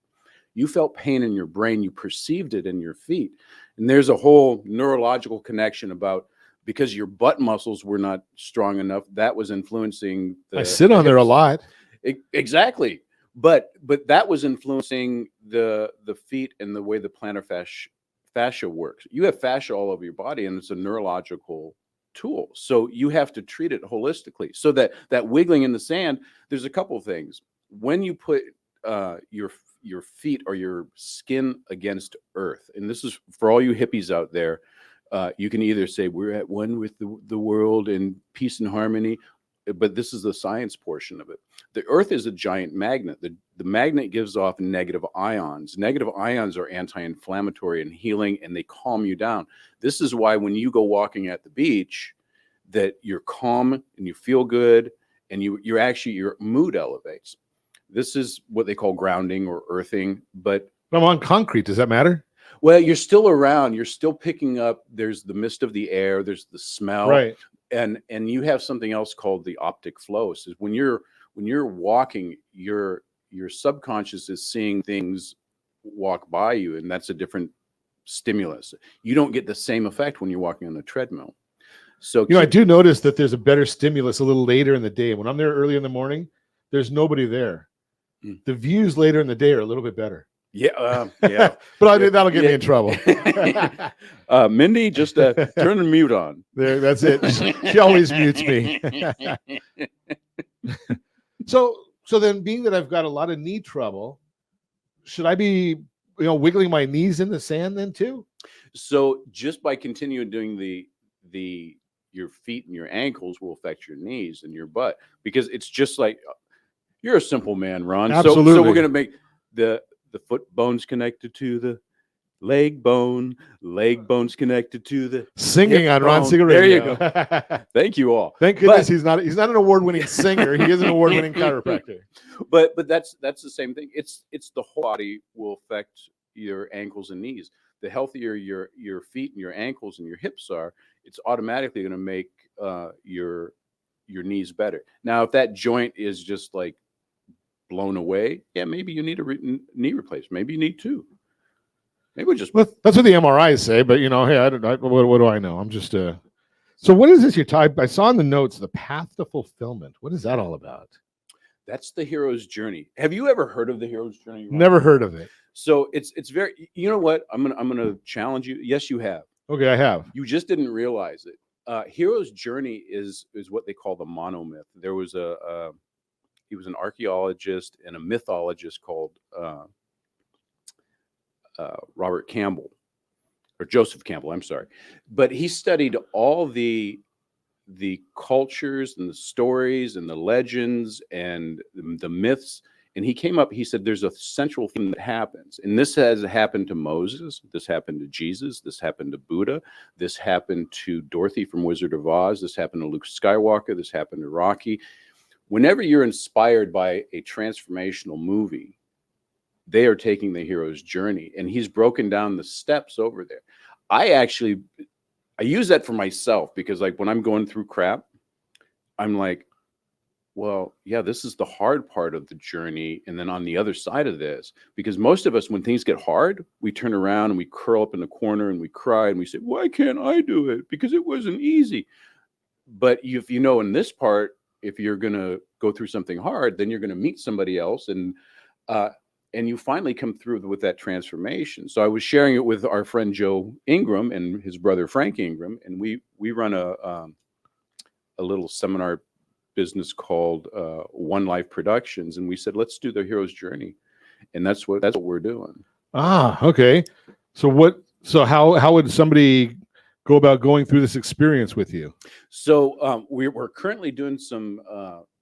You felt pain in your brain. You perceived it in your feet. And there's a whole neurological connection about, because your butt muscles were not strong enough, that was influencing I sit on there a lot. Exactly. But that was influencing the feet and the way the plantar fascia works. You have fascia all over your body, and it's a neurological tool. So you have to treat it holistically. So that wiggling in the sand, there's a couple of things. When you put your feet or your skin against earth, and this is for all you hippies out there, you can either say we're at one with the world in peace and harmony, but this is the science portion of it. The earth is a giant magnet. The magnet gives off negative ions. Negative ions are anti-inflammatory and healing, and they calm you down. This is why when you go walking at the beach, that you're calm and you feel good, and your mood elevates. This is what they call grounding or earthing. But I'm on concrete. Does that matter? Well, you're still around. You're still picking up. There's the mist of the air. There's the smell. Right. And you have something else called the optic flow. So when you're walking, your subconscious is seeing things walk by you, and that's a different stimulus. You don't get the same effect when you're walking on a treadmill. So I do notice that there's a better stimulus a little later in the day. When I'm there early in the morning, there's nobody there. The views later in the day are a little bit better. Yeah, yeah. But that'll get me in trouble. Mindy, just turn the mute on. There, that's it. She always mutes me. So then, being that I've got a lot of knee trouble, should I be, wiggling my knees in the sand then too? So just by continuing doing your feet and your ankles will affect your knees and your butt, because it's just like, you're a simple man, Ron. Absolutely. So we're going to make the foot bones connected to the leg bones connected to the singing on bone. Ron Siegel There Radio. you go. Thank you all. Thank goodness he's not an award-winning singer. He is an award-winning chiropractor. But that's the same thing. It's the whole body will affect your ankles and knees. The healthier your feet and your ankles and your hips are, it's automatically going to make your knees better. Now, if that joint is just like blown away, yeah, maybe you need a knee replacement. Maybe you need two. Maybe just that's what the MRIs say. But hey, what do I know? I'm just So what is this you type? I saw in the notes the path to fulfillment. What is that all about? That's the hero's journey. Have you ever heard of the hero's journey, Ron? Never heard of it. So it's very. You know what? I'm gonna challenge you. Yes, you have. Okay, I have. You just didn't realize it. Hero's journey is what they call the monomyth. There was he was an archaeologist and a mythologist called Robert Campbell, or Joseph Campbell. I'm sorry, but he studied all the cultures and the stories and the legends and the myths. And he said, there's a central thing that happens. And this has happened to Moses. This happened to Jesus. This happened to Buddha. This happened to Dorothy from Wizard of Oz. This happened to Luke Skywalker. This happened to Rocky. whenever you're inspired by a transformational movie, they are taking the hero's journey, and he's broken down the steps over there. I use that for myself because, like, when I'm going through crap, I'm like, well, yeah, this is the hard part of the journey. And then on the other side of this, because most of us, when things get hard, we turn around and we curl up in the corner and we cry and we say, why can't I do it? Because it wasn't easy. But if you know, in this part, if you're going to go through something hard, then you're going to meet somebody else. And you finally come through with that transformation. So I was sharing it with our friend Joe Ingram and his brother Frank Ingram. And we run a little seminar business called One Life Productions, and we said, let's do the hero's journey, and that's what we're doing. Okay. So how would somebody go about going through this experience with you? So we're currently doing some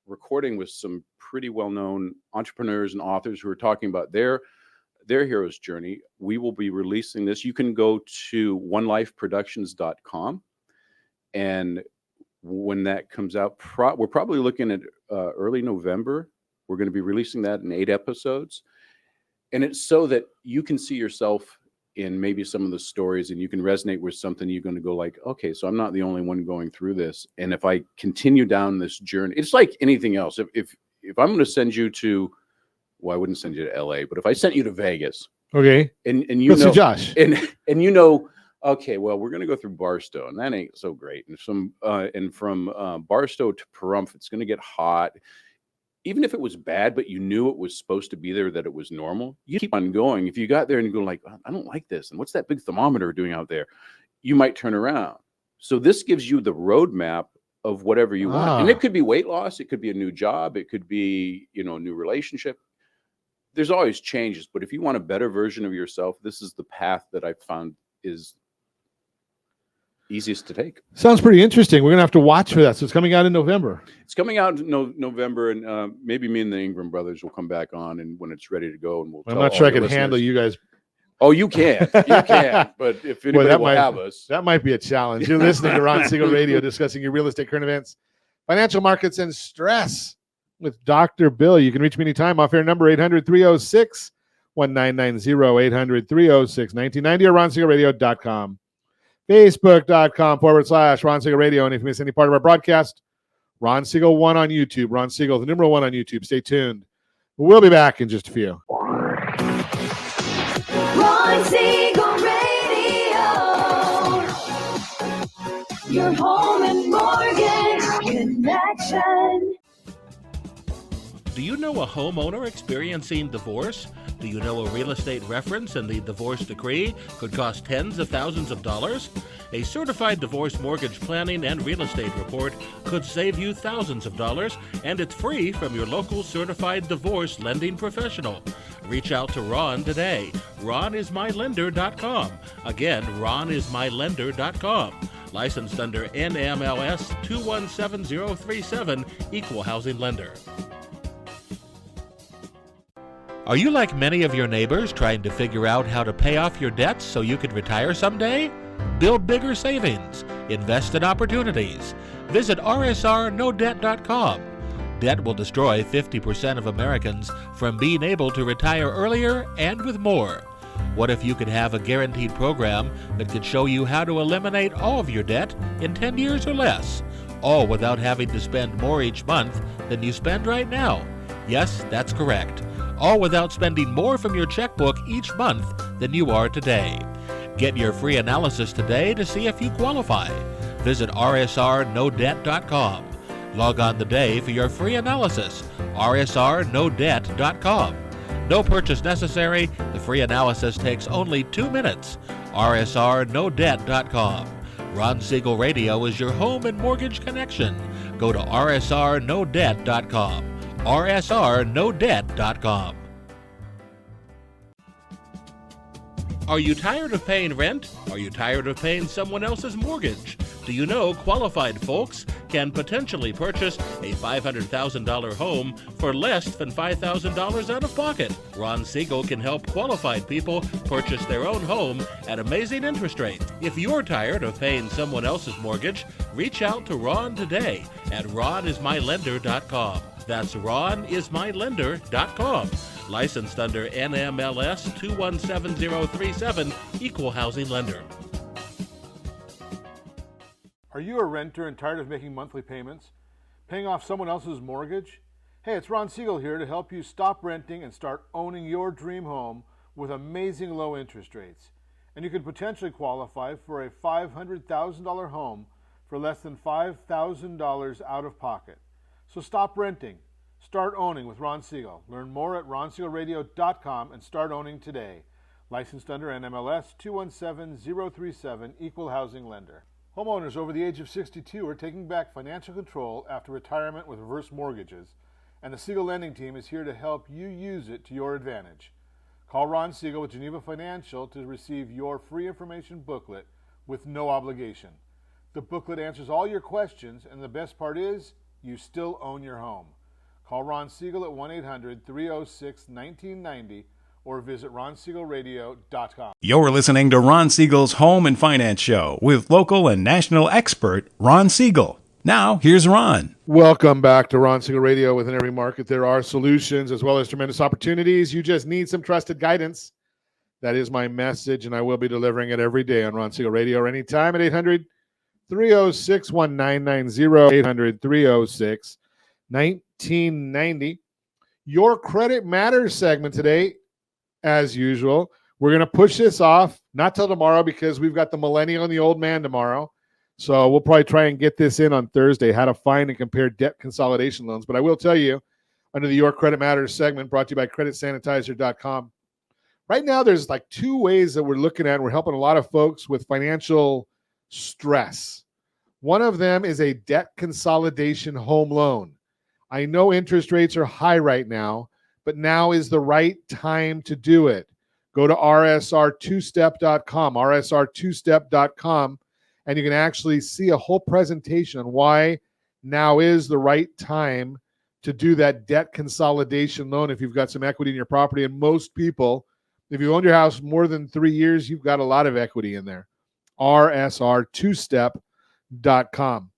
recording with some pretty well-known entrepreneurs and authors who are talking about their hero's journey. We will be releasing this. You can go to onelifeproductions.com, and when that comes out, we're probably looking at early November. We're going to be releasing that in 8 episodes. And it's so that you can see yourself in maybe some of the stories and you can resonate with something. You're going to go like, okay, so I'm not the only one going through this. And if I continue down this journey, it's like anything else. If I'm going to send you to, well, I wouldn't send you to LA, but if I sent you to Vegas. Okay. And you Let's know, see Josh. And you know, okay, well, we're going to go through Barstow, and that ain't so great. And from Barstow to Pahrump, it's going to get hot. Even if it was bad, but you knew it was supposed to be there, that it was normal, you keep on going. If you got there and you go like, I don't like this, and what's that big thermometer doing out there? You might turn around. So this gives you the roadmap of whatever you want. And it could be weight loss. It could be a new job. It could be, a new relationship. There's always changes. But if you want a better version of yourself, this is the path that I've found is easiest to take. Sounds pretty interesting. We're gonna have to watch for that. So it's coming out in November. It's coming out in November, and maybe me and the Ingram brothers will come back on, and when it's ready to go, and I'm not sure I can handle you guys. Oh, you can, but if anybody will have us, that might be a challenge. You're listening to Ron Siegel Radio, discussing your real estate, current events, financial markets, and stress with Dr. Bill. You can reach me anytime. Off air number 800-306-1990, 800-306-1990, or RonSiegelRadio.com. Facebook.com/Ron Siegel Radio. And if you miss any part of our broadcast, Ron Siegel 1 on YouTube. Ron Siegel, the number 1 on YouTube. Stay tuned. We'll be back in just a few. Ron Siegel Radio. Your home and mortgage connection. Do you know a homeowner experiencing divorce? Do you know a real estate reference and the divorce decree could cost tens of thousands of dollars? A certified divorce mortgage planning and real estate report could save you thousands of dollars, and it's free from your local certified divorce lending professional. Reach out to Ron today. RonIsMyLender.com. Again, RonIsMyLender.com. Licensed under NMLS 217037, Equal Housing Lender. Are you like many of your neighbors trying to figure out how to pay off your debts so you could retire someday? Build bigger savings. Invest in opportunities. Visit RSRNoDebt.com. Debt will destroy 50% of Americans from being able to retire earlier and with more. What if you could have a guaranteed program that could show you how to eliminate all of your debt in 10 years or less, all without having to spend more each month than you spend right now? Yes, that's correct. All without spending more from your checkbook each month than you are today. Get your free analysis today to see if you qualify. Visit RSRNoDebt.com. Log on today for your free analysis. RSRNoDebt.com. No purchase necessary. The free analysis takes only 2 minutes. RSRNoDebt.com. Ron Siegel Radio is your home and mortgage connection. Go to RSRNoDebt.com. RSRNoDebt.com. Are you tired of paying rent? Are you tired of paying someone else's mortgage? Do you know qualified folks can potentially purchase a $500,000 home for less than $5,000 out of pocket. Ron Siegel can help qualified people purchase their own home at amazing interest rates. If you're tired of paying someone else's mortgage, reach out to Ron today at ronismylender.com. That's ronismylender.com. Licensed under NMLS 217037, Equal Housing Lender. Are you a renter and tired of making monthly payments? Paying off someone else's mortgage? Hey, it's Ron Siegel here to help you stop renting and start owning your dream home with amazing low interest rates. And you could potentially qualify for a $500,000 home for less than $5,000 out of pocket. So stop renting. Start owning with Ron Siegel. Learn more at ronsiegelradio.com and start owning today. Licensed under NMLS 217037, Equal Housing Lender. Homeowners over the age of 62 are taking back financial control after retirement with reverse mortgages, and the Siegel Lending Team is here to help you use it to your advantage. Call Ron Siegel with Geneva Financial to receive your free information booklet with no obligation. The booklet answers all your questions, and the best part is, you still own your home. Call Ron Siegel at 1-800-306-1990 or visit ronsiegelradio.com. You're listening to Ron Siegel's Home and Finance Show with local and national expert Ron Siegel. Now, here's Ron. Welcome back to Ron Siegel Radio. Within every market, there are solutions as well as tremendous opportunities. You just need some trusted guidance. That is my message, and I will be delivering it every day on Ron Siegel Radio or anytime at 800-306-1990, 800-306-1990. Your Credit Matters segment today, as usual. We're going to push this off, not till tomorrow because we've got the millennial and the old man tomorrow. So we'll probably try and get this in on Thursday, how to find and compare debt consolidation loans. But I will tell you, under the Your Credit Matters segment brought to you by creditsanitizer.com, right now there's like two ways that we're looking at. We're helping a lot of folks with financial stress. One of them is a debt consolidation home loan. I know interest rates are high right now, but now is the right time to do it. Go to rsr2step.com, rsr2step.com, and you can actually see a whole presentation on why now is the right time to do that debt consolidation loan if you've got some equity in your property. And most people, if you own your house more than 3 years, you've got a lot of equity in there. rsr2step.com.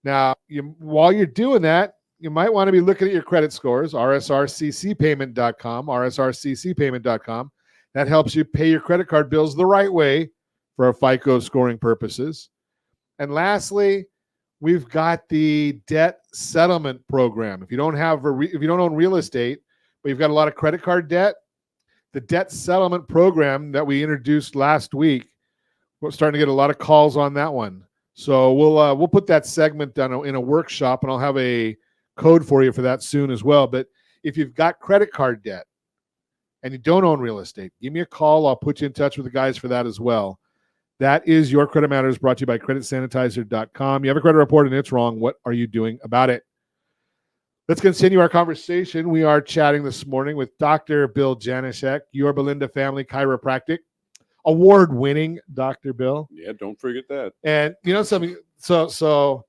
Now, while you're doing that, you might want to be looking at your credit scores, rsrccpayment.com, rsrccpayment.com. That helps you pay your credit card bills the right way for our FICO scoring purposes. And lastly, we've got the debt settlement program. If you don't own real estate, but you've got a lot of credit card debt, the debt settlement program that we introduced last week, we're starting to get a lot of calls on that one. So we'll put that segment down in a workshop, and I'll have a code for you for that soon as well. But if you've got credit card debt and you don't own real estate, give me a call. I'll put you in touch with the guys for that as well. That is Your Credit Matters, brought to you by creditsanitizer.com. You have a credit report and it's wrong. What are you doing about it? Let's continue our conversation. We are chatting this morning with Dr. Bill Janishek, Your Belinda Family Chiropractic, award-winning Dr. Bill. Yeah, don't forget that. And you know something. So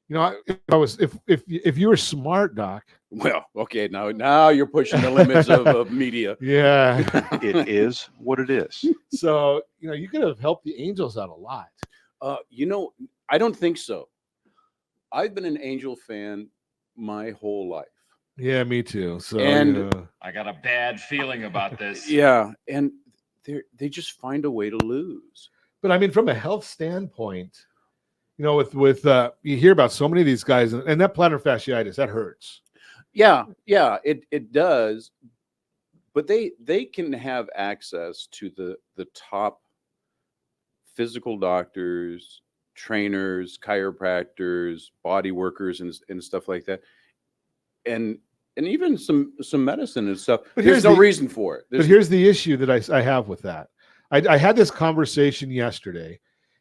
you know, if you were smart, Doc. Well, okay, now you're pushing the limits of media. Yeah, It is what it is. So you know, you could have helped the Angels out a lot. I don't think so. I've been an Angel fan my whole life. Yeah, me too. So And- I got a bad feeling about this. Yeah, and they just find a way to lose. but I mean, from a health standpoint, you know, with you hear about so many of these guys, and that plantar fasciitis that hurts. Yeah, it does. But they can have access to the top physical doctors, trainers, chiropractors, body workers, and stuff like that, and even some medicine and stuff. But There's no reason for it. But here's the issue that I have with that. I had this conversation yesterday,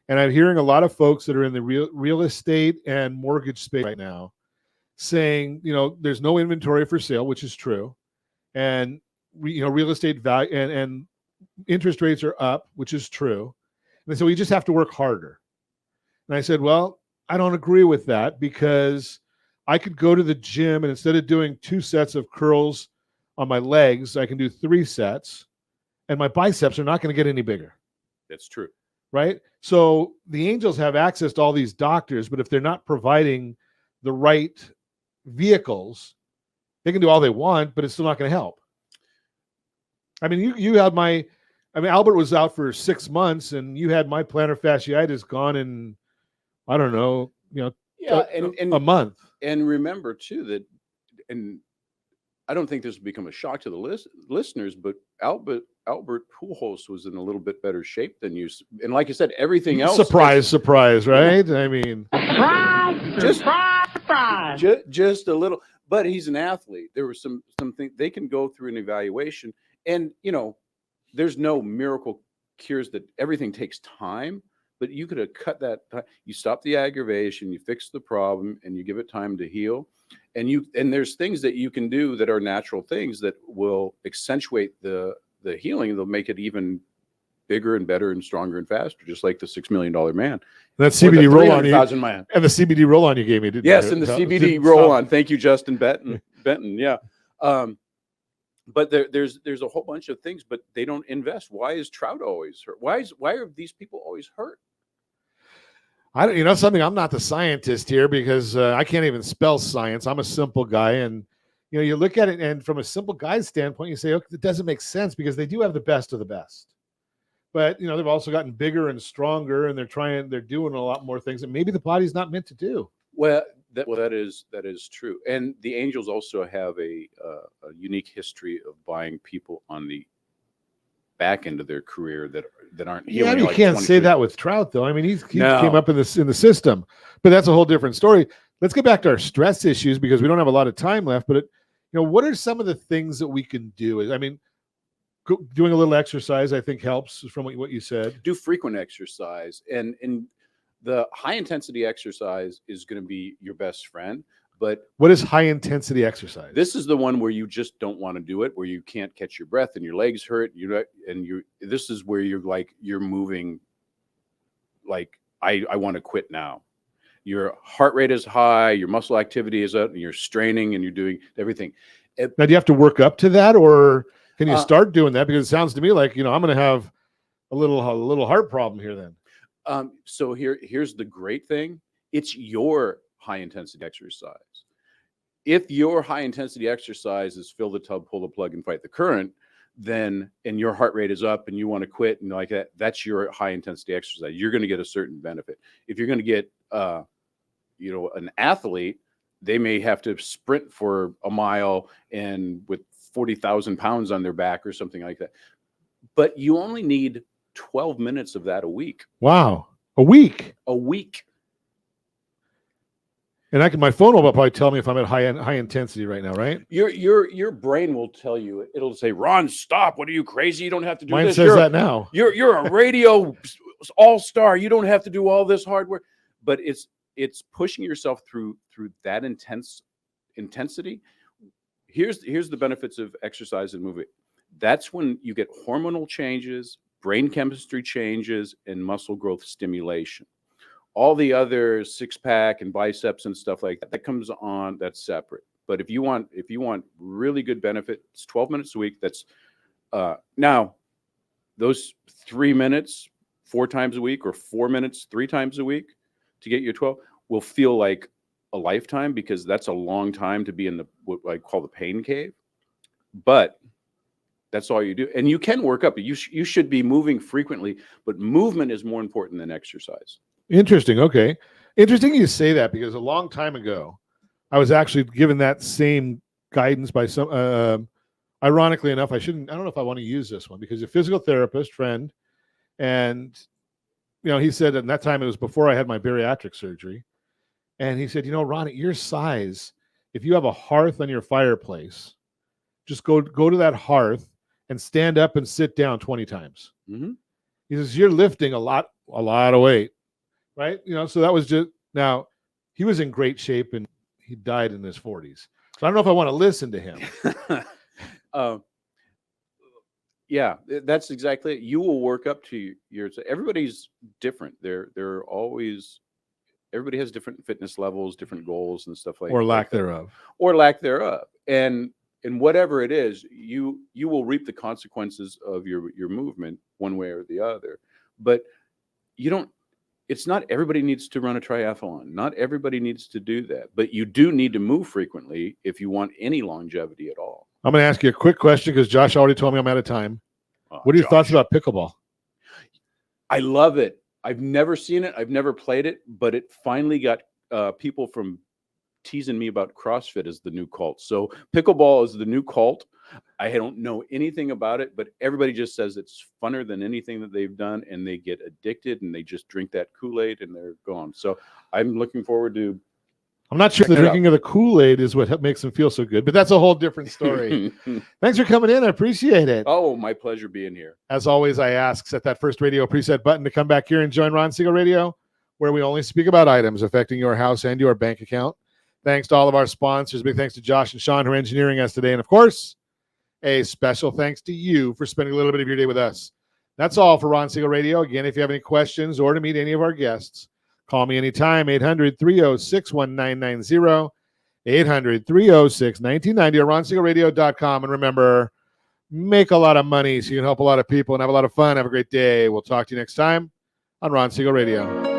and I'm hearing a lot of folks that are in the real estate and mortgage space right now saying, you know, there's no inventory for sale, which is true, and real estate value and interest rates are up, which is true. And so we just have to work harder. And I said, well, I don't agree with that because I could go to the gym and instead of doing 2 sets of curls on my legs, I can do 3 sets and my biceps are not going to get any bigger. That's true. Right? So the Angels have access to all these doctors, but if they're not providing the right vehicles, they can do all they want, but it's still not going to help. I mean, you had Albert was out for 6 months and you had my plantar fasciitis gone in, I don't know, a month. And remember too that, and I don't think this will become a shock to the listeners, but Albert Pujols was in a little bit better shape than you. And like I said, everything else. Surprise, right? I mean, just a little. But he's an athlete. There were something they can go through an evaluation, and there's no miracle cures. That everything takes time. But you could have cut that. You stop the aggravation, you fix the problem, and you give it time to heal. And there's things that you can do that are natural things that will accentuate the healing. They'll make it even bigger and better and stronger and faster, just like the $6 Million Man. That CBD roll-on man. And the CBD roll-on you gave me, didn't yes, you? and the CBD roll-on. Thank you, Justin Benton. Yeah. But there's a whole bunch of things, but they don't invest. Why is Trout always hurt? Why are these people always hurt? I don't, something. I'm not the scientist here because I can't even spell science. I'm a simple guy, and you look at it, and from a simple guy's standpoint, you say, okay, it doesn't make sense because they do have the best of the best. But they've also gotten bigger and stronger, and they're doing a lot more things that maybe the body's not meant to do. Well, that is true. And the Angels also have a unique history of buying people on the back end of their career that aren't. Yeah, you can't say that with Trout though. I mean, he came up in the system, but that's a whole different story. Let's get back to our stress issues because we don't have a lot of time left. But what are some of the things that we can do? I mean, doing a little exercise, I think, helps from what you said. Do frequent exercise, and the high intensity exercise is going to be your best friend. But what is high intensity exercise? This is the one where you just don't want to do it, where you can't catch your breath and your legs hurt. This is where you're moving like I want to quit now. Your heart rate is high, your muscle activity is up, and you're straining and you're doing everything. Now, do you have to work up to that, or can you start doing that? Because it sounds to me like I'm going to have a little heart problem here then. So here's the great thing: it's your high intensity exercise. If your high intensity exercise is fill the tub, pull the plug, and fight the current, then and your heart rate is up and you want to quit and like that, that's your high intensity exercise. You're going to get a certain benefit. If you're going to get an athlete, they may have to sprint for a mile and with 40,000 pounds on their back or something like that. But you only need 12 minutes of that a week. Wow. A week. And my phone will probably tell me if I'm at high intensity right now, right? Your brain will tell you. It'll say, "Ron, stop! What are you, crazy? You don't have to do Mine this." Mine says that now. You're a radio all-star. You don't have to do all this hard work. But it's pushing yourself through that intensity. Here's the benefits of exercise and movement. That's when you get hormonal changes, brain chemistry changes, and muscle growth stimulation. All the other six-pack and biceps and stuff like that comes on, that's separate. But if you want really good benefit, it's 12 minutes a week. That's now those 3 minutes 4 times a week or 4 minutes 3 times a week to get your 12 will feel like a lifetime because that's a long time to be in what I call the pain cave. But that's all you do. And you can work up. You should be moving frequently, but movement is more important than exercise. Interesting. Okay. Interesting you say that because a long time ago, I was actually given that same guidance by some, ironically enough, I don't know if I want to use this one because a physical therapist friend, and, he said at that time, it was before I had my bariatric surgery. And he said, Ron, at your size, if you have a hearth on your fireplace, just go to that hearth and stand up and sit down 20 times. Mm-hmm. He says, you're lifting a lot of weight. Right. So that was just now he was in great shape and he died in his 40s. So I don't know if I want to listen to him. Yeah, that's exactly it. You will work up to everybody's different. They're always everybody has different fitness levels, different goals and stuff like Or lack that. thereof. Or lack thereof. And whatever it is, you will reap the consequences of your movement one way or the other. But it's not everybody needs to run a triathlon. Not everybody needs to do that. But you do need to move frequently if you want any longevity at all. I'm going to ask you a quick question because Josh already told me I'm out of time. What are your thoughts about pickleball? I love it. I've never seen it. I've never played it, but it finally got people from teasing me about CrossFit as the new cult. So pickleball is the new cult. I don't know anything about it, but everybody just says it's funner than anything that they've done, and they get addicted and they just drink that Kool-Aid and they're gone. So I'm looking forward to. I'm not sure the drinking of the Kool-Aid is what makes them feel so good, but that's a whole different story. Thanks for coming in. I appreciate it. Oh, my pleasure being here. As always, I ask, set that first radio preset button to come back here and join Ron Siegel Radio, where we only speak about items affecting your house and your bank account. Thanks to all of our sponsors. Big thanks to Josh and Sean who are engineering us today. And of course, a special thanks to you for spending a little bit of your day with us. That's all for Ron Siegel Radio. Again, if you have any questions or to meet any of our guests, call me anytime, 800-306-1990, 800-306-1990, or ronsiegelradio.com. And remember, make a lot of money so you can help a lot of people and have a lot of fun. Have a great day. We'll talk to you next time on Ron Siegel Radio.